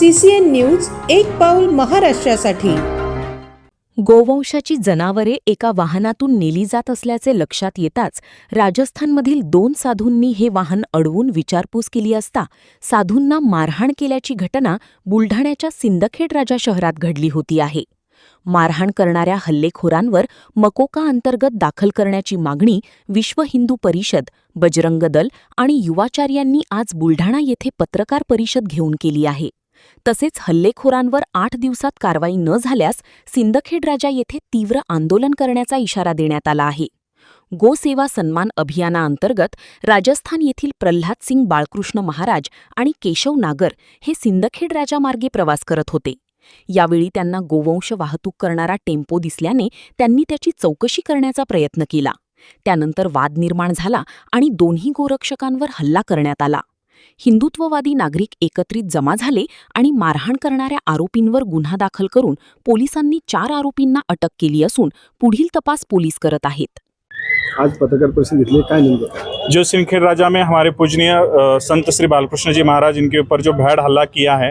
CCN news एक पाऊल महाराष्ट्रासाठी। गोवंशाची जनावरे एका वाहनातून नेली जात असल्याचे लक्षात येताच राजस्थानमधील 2 साधूंनी हे वाहन अडवून विचारपूस केली असता साधूंना मारहाण केल्याची घटना बुलढाण्याच्या सिंदखेड राजा शहरात घडली होती आहे। मारहाण करणाऱ्या हल्लेखोरांवर मकोका अंतर्गत दाखल करण्याची मागणी विश्व हिंदू परिषद, बजरंग दल आणि युवाचार्यांनी आज बुलढाणा येथे पत्रकार परिषद घेऊन केली आहे। तसेच हल्लेखोरांवर 8 दिवसात कारवाई न झाल्यास सिंदखेड राजा येथे तीव्र आंदोलन करण्याचा इशारा देण्यात आला आहे। गोसेवा सन्मान अभियानाअंतर्गत राजस्थान येथील प्रल्हाद सिंग बाळकृष्ण महाराज आणि केशव नागर हे सिंदखेड राजा मार्गे प्रवास करत होते। यावेळी त्यांना गोवंश वाहतूक करणारा टेम्पो दिसल्याने त्यांनी त्याची चौकशी करण्याचा प्रयत्न केला। त्यानंतर वाद निर्माण झाला आणि दोन्ही गोरक्षकांवर हल्ला करण्यात आला। हिंदुत्ववादी नागरिक एकत्रित जमा झाले आणि मारहाण करणाऱ्या आरोपींवर गुन्हा दाखल करून पोलिसांनी 4 आरोपींना अटक केली असून पुढील तपास पोलीस करत आहेत। आज पत्रकार परिषद घेतली, काय नेमकं? जो सिंदखेड राजा में हमारे पूजनीय संत श्री बालकृष्ण जी महाराज इनके ऊपर जो भीड़ हल्ला किया है,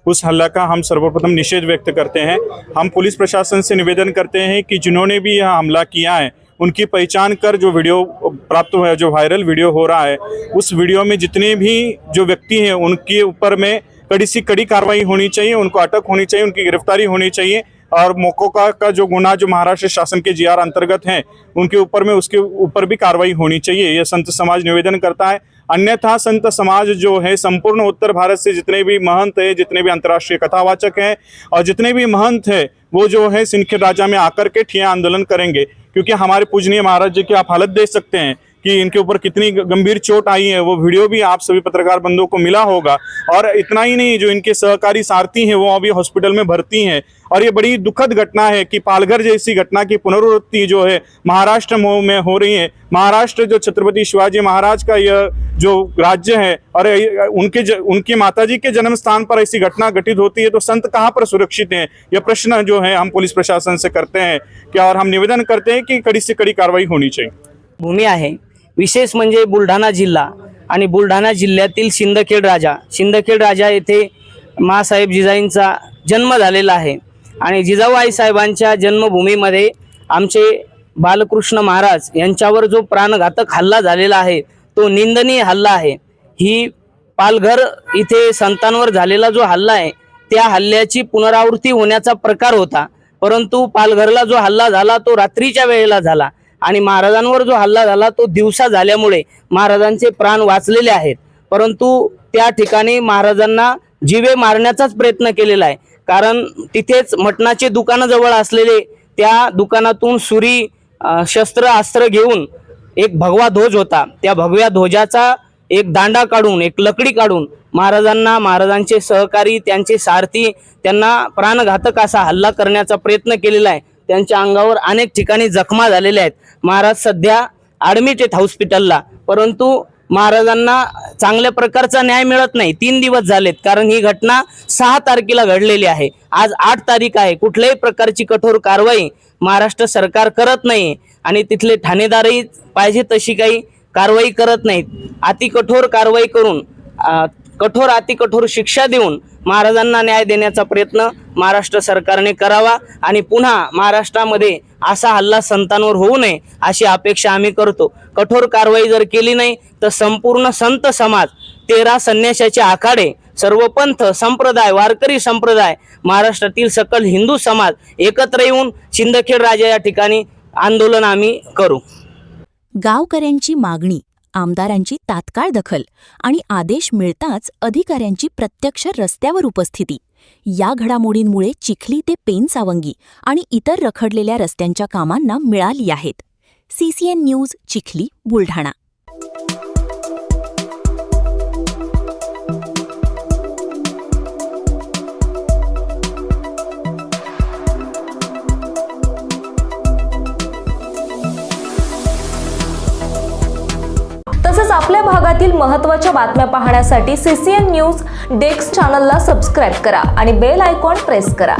उस हल्ला का हम सर्वप्रथम निषेध व्यक्त करते हैं। हम पुलिस प्रशासन से निवेदन करते हैं कि जिन्होंने भी यह हमला किया है उनकी पहचान कर जो वीडियो प्राप्त हुआ है, जो वायरल वीडियो हो रहा है, उस वीडियो में जितने भी जो व्यक्ति हैं उनके ऊपर में कड़ी से कड़ी कार्रवाई होनी चाहिए, उनको अटक होनी चाहिए, उनकी गिरफ्तारी होनी चाहिए और मकोका का जो गुना जो महाराष्ट्र शासन के GR अंतर्गत हैं उनके ऊपर में उसके ऊपर भी कार्रवाई होनी चाहिए, यह संत समाज निवेदन करता है। अन्यथा संत समाज जो है संपूर्ण उत्तर भारत से जितने भी महंत हैं, जितने भी अंतर्राष्ट्रीय कथावाचक हैं और जितने भी महंत हैं वो जो है सिंदखेड राजा में आकर के ठिया आंदोलन करेंगे, क्योंकि हमारे पूजनीय महाराज जी की आप हालत देख सकते हैं कि इनके ऊपर कितनी गंभीर चोट आई है। वो वीडियो भी आप सभी पत्रकार बंधुओं को मिला होगा। और इतना ही नहीं, जो इनके सहकारी सारथी हैं वो अभी हॉस्पिटल में भर्ती हैं। और ये बड़ी दुखद घटना है कि पालघर जैसी घटना की पुनरावृत्ति जो है महाराष्ट्र में हो रही है। महाराष्ट्र जो छत्रपति शिवाजी महाराज का यह जो राज्य है और उनकी माताजी के जन्म स्थान पर ऐसी घटना घटित होती है तो संत कहाँ पर सुरक्षित हैं? यह प्रश्न जो है हम पुलिस प्रशासन से करते हैं क्या, और हम निवेदन करते हैं कि कड़ी से कड़ी कार्रवाई होनी चाहिए। भूमी आहे, विशेष म्हणजे बुलढाणा जिल्हा आणि बुलढाणा जिल्ह्यातील सिंदखेड राजा येथे मासाहेब जिजाईंचा जन्म झालेला आहे आणि जिजाऊ आई साहेबांच्या जन्मभूमीमध्ये आमचे बालकृष्ण महाराज यांच्यावर जो प्राणघातक हल्ला झालेला आहे तो निंदनीय हल्ला आहे। ही पालघर इथे संतांवर झालेला जो हल्ला आहे त्या हल्ल्याची पुनरावृत्ती होण्याचा प्रकार होता, परंतु पालघरला जो हल्ला झाला तो रात्रीच्या वेळेला झाला आणि महाराजांवर जो हल्ला झाला तो दिवसा झाल्यामुळे महाराजांचे प्राण वाचलेले आहेत। परंतु त्या ठिकाणी महाराजांना जीवे मारण्याचाच प्रयत्न केलेला आहे, कारण तिथेच मटणाचे दुकान जवळ असलेले त्या दुकानातून सुरी शस्त्र अस्त्र घेऊन एक भगवा ध्वज होता, त्या भगव्या ध्वजाचा एक दांडा काढून एक लकडी काढून महाराजांना, महाराजांचे सहकारी, त्यांचे सारथी त्यांना प्राणघातक असा हल्ला करण्याचा प्रयत्न केलेला आहे। त्यांच्या अंगावर अनेक ठिकाणी जखमा झालेल्या आहेत। महाराज सध्या ॲडमिट आहेत हॉस्पिटलला, परंतु महाराजांना चांगल्या प्रकारचा न्याय मिळत नाही। 3 दिवस झालेत, कारण ही घटना 6 तारखेला घडलेली आहे। आज 8 तारीख आहे। कुठल्याही प्रकारची कठोर कारवाई महाराष्ट्र सरकार करत नाही आणि तिथले ठाणेदारही पाहिजे तशी काही कारवाई करत नाहीत। अति कठोर कारवाई करून अति कठोर शिक्षा देऊन महाराजांना न्याय देण्याचा प्रयत्न महाराष्ट्र सरकारने करावा आणि पुन्हा महाराष्ट्रामध्ये असा हल्ला संतांवर होऊ नये अशी अपेक्षा आम्ही करतो। कठोर कारवाई जर केली नाही तर संपूर्ण संत समाज, 13 संन्याशाचे आखाडे, सर्व पंथ संप्रदाय, वारकरी संप्रदाय, महाराष्ट्रातील सकल हिंदू समाज एकत्र येऊन सिंदखेड राजा या ठिकाणी आंदोलन आम्ही करू। गावकऱ्यांची मागणी, आमदारांची तात्काळ दखल आणि आदेश मिळताच अधिकाऱ्यांची प्रत्यक्ष रस्त्यावर उपस्थिती या घडामोडींमुळे चिखली ते पेनसावंगी आणि इतर रखडलेल्या रस्त्यांच्या कामांना मिळाली आहेत। CCN news Chikhli, Buldhana. तसेच आपल्या भागातील महत्त्वाच्या बातम्या पाहण्यासाठी CCN न्यूज डेस्क चॅनलला सबस्क्राइब करा आणि बेल आयकॉन प्रेस करा।